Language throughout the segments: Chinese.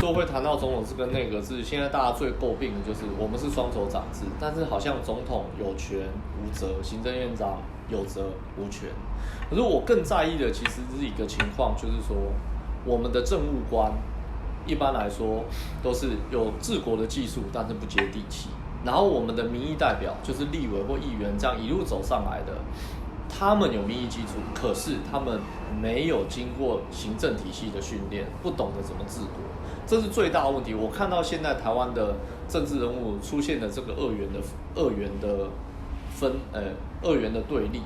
说会谈到总统制跟内阁制，现在大家最诟病的就是我们是双手掌制，但是好像总统有权无责，行政院长有责无权。可是我更在意的其实是一个情况，就是说我们的政务官一般来说都是有治国的技术，但是不接地气。然后我们的民意代表就是立委或议员，这样一路走上来的，他们有民意基础，可是他们没有经过行政体系的训练，不懂得怎么治国，这是最大的问题。我看到现在台湾的政治人物出现的这个二元的对立。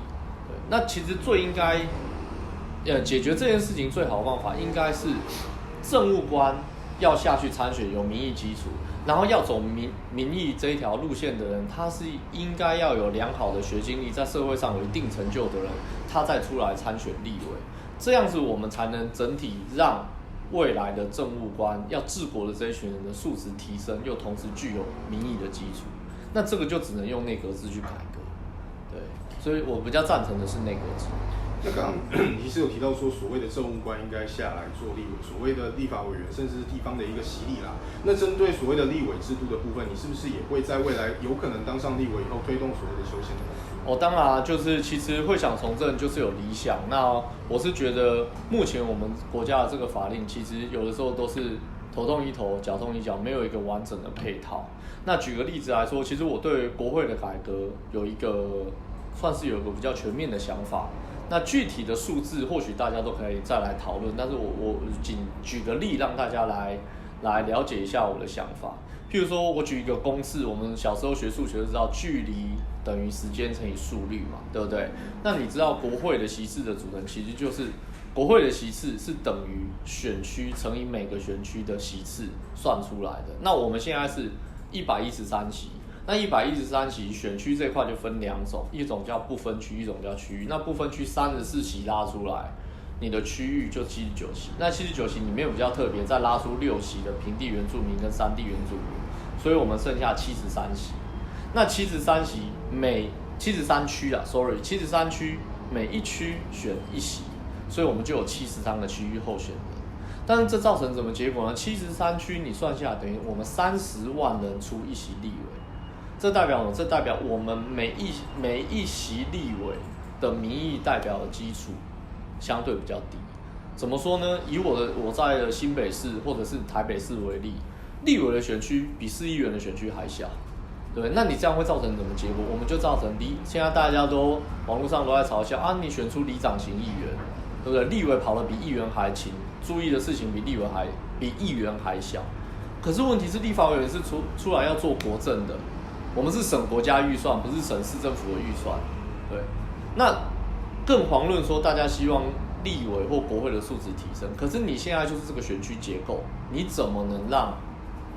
那其实最应该解决这件事情最好的方法，应该是政务官要下去参选，有民意基础。然后要走民意这一条路线的人，他是应该要有良好的学经历，在社会上有一定成就的人，他再出来参选立委，这样子我们才能整体让未来的政务官要治国的这一群人的素质提升，又同时具有民意的基础。那这个就只能用内阁制去改革，对，所以我比较赞成的是内阁制。那刚刚你是有提到说，所谓的政务官应该下来做立委，所谓的立法委员，甚至是地方的一个洗礼啦。那针对所谓的立委制度的部分，你是不是也会在未来有可能当上立委以后，推动所谓的修宪的工作？当然就是其实会想从政就是有理想。那我是觉得目前我们国家的这个法令，其实有的时候都是头痛医头，脚痛医脚，没有一个完整的配套。那举个例子来说，其实我对国会的改革算是有一个比较全面的想法。那具体的数字或许大家都可以再来讨论，但是我仅举个例让大家来了解一下我的想法。譬如说我举一个公式，我们小时候学数学就知道，距离等于时间乘以速率嘛，对不对？那你知道国会的席次的组成其实就是国会的席次是等于选区乘以每个选区的席次算出来的。那我们现在是113席。那113席选区这块就分两种，一种叫不分区，一种叫区域。那不分区34席拉出来，你的区域就79席。那79席里面比较特别，再拉出6席的平地原住民跟山地原住民，所以我们剩下73席。那73席73区73区每一区选1席，所以我们就有73个区域候选人。但是这造成什么结果呢？73区你算下来，等于我们30万人出1席立委。这代表什么？这代表我们每一席立委的民意代表的基础相对比较低。怎么说呢？以我在新北市或者是台北市为例，立委的选区比市议员的选区还小，对不对？那你这样会造成什么结果？我们就造成现在大家都网络上都在嘲笑啊，你选出里长型议员，对不对？立委跑得比议员还勤，注意的事情比议员还小。可是问题是，立法委员是出来要做国政的。我们是省国家预算，不是省市政府的预算，对。那更遑论说大家希望立委或国会的素质提升，可是你现在就是这个选区结构，你怎么能让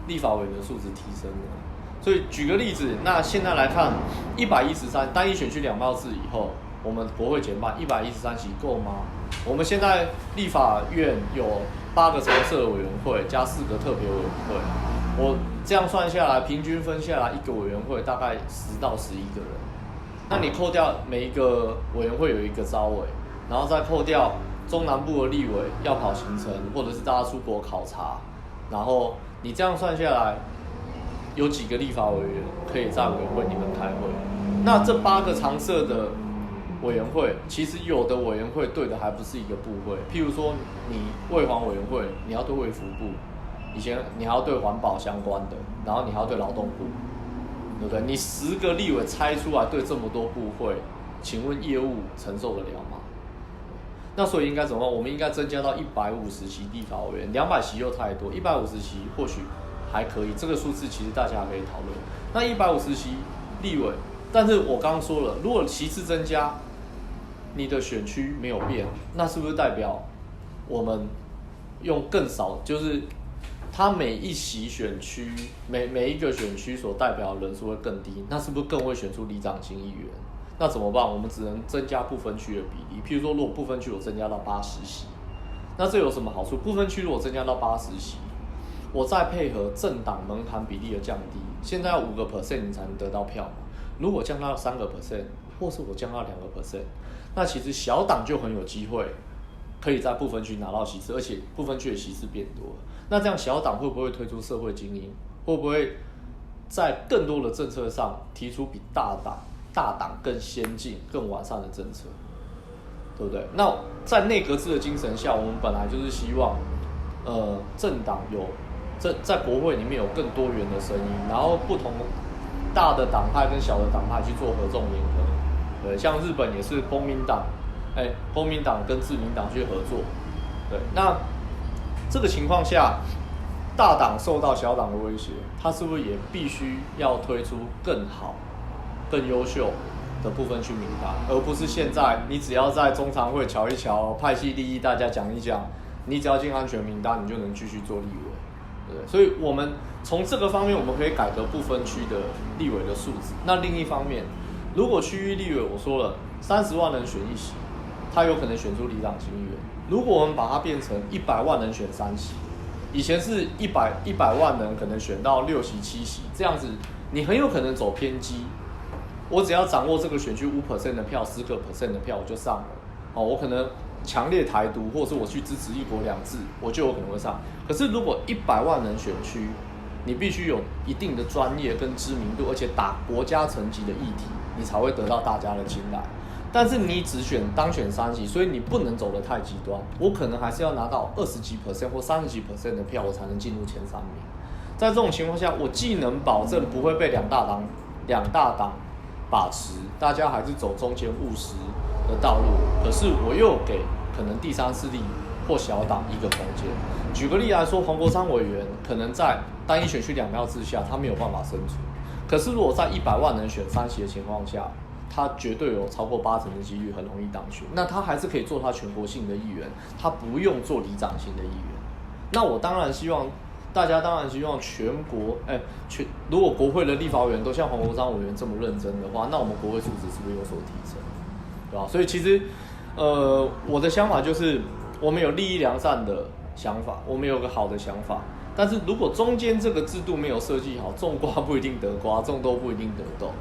立法委员的素质提升呢？所以举个例子，那现在来看113单一选区2票制以后，我们国会减半113席够吗？我们现在立法院有8个常设委员会加4个特别委员会。我这样算下来，平均分下来一个委员会大概10到11个人。那你扣掉每一个委员会有一个召委，然后再扣掉中南部的立委要跑行程，或者是大家出国考察，然后你这样算下来，有几个立法委员可以在委员会里面开会？那这8个常设的委员会，其实有的委员会对的还不是一个部会，譬如说你卫环委员会，你要对卫福部。以前你还要对环保相关的，然后你还要对劳动部，对不对？你10个立委拆出来对这么多部会，请问业务承受得了吗？那所以应该怎么办？我们应该增加到150席立法委员，200席又太多，150席或许还可以。这个数字其实大家还可以讨论。那150席立委，但是我刚刚说了，如果席次增加，你的选区没有变，那是不是代表我们用更少，就是他每一席选区每一个选区所代表的人数会更低，那是不是更会选出里长型议员？那怎么办？我们只能增加不分区的比例。譬如说，如果不分区我增加到80席，那这有什么好处？不分区如果增加到80席，我再配合政党门槛比例的降低，现在要5%你才能得到票嘛。如果降到3%，或是我降到2%，那其实小党就很有机会可以在不分区拿到席次，而且不分区的席次变多了。那这样小党会不会推出社会精英？会不会在更多的政策上提出比大党更先进、更完善的政策？对不对？那在内阁制的精神下，我们本来就是希望，政党在国会里面有更多元的声音，然后不同大的党派跟小的党派去做合纵联合。对，像日本也是公民党跟自民党去合作。对，那这个情况下，大党受到小党的威胁，他是不是也必须要推出更好、更优秀的部分去名单，而不是现在你只要在中常会瞧一瞧，派系利益大家讲一讲，你只要进安全名单，你就能继续做立委。对，所以我们从这个方面，我们可以改革不分区的立委的数字。那另一方面，如果区域立委我说了30万人选1席，他有可能选出里长、新议员。如果我们把它变成100万人选3席，以前是100万人可能选到6席、7席，这样子你很有可能走偏激。我只要掌握这个选区5% 的票、10% 的票，我就上了。我可能强烈台独，或者是我去支持1国2制，我就有可能会上。可是如果100万人选区，你必须有一定的专业跟知名度，而且打国家层级的议题，你才会得到大家的青睐。但是你只当选3席，所以你不能走得太极端。我可能还是要拿到20几%或30几%的票，我才能进入前3名。在这种情况下，我既能保证不会被两大党把持，大家还是走中间务实的道路，可是我又给可能第三势力或小党一个空间。举个例来说，黄国昌委员可能在单一选区2票制下，他没有办法生存。可是如果在100万人选3席的情况下，他绝对有超过80%的几率很容易当选。那他还是可以做他全国性的议员，他不用做里长型的议员。那我当然希望大家全国，如果国会的立法委员都像黄国昌委员这么认真的话，那我们国会素质是不是有所提升？对吧？所以其实，我的想法就是，我们有利益良善的想法，我们有个好的想法，但是如果中间这个制度没有设计好，种瓜不一定得瓜，种豆不一定得豆。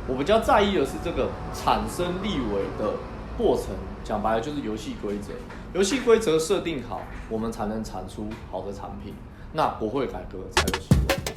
我比较在意的是这个产生立委的过程，讲白了就是游戏规则。游戏规则设定好，我们才能产出好的产品，那国会改革才有希望。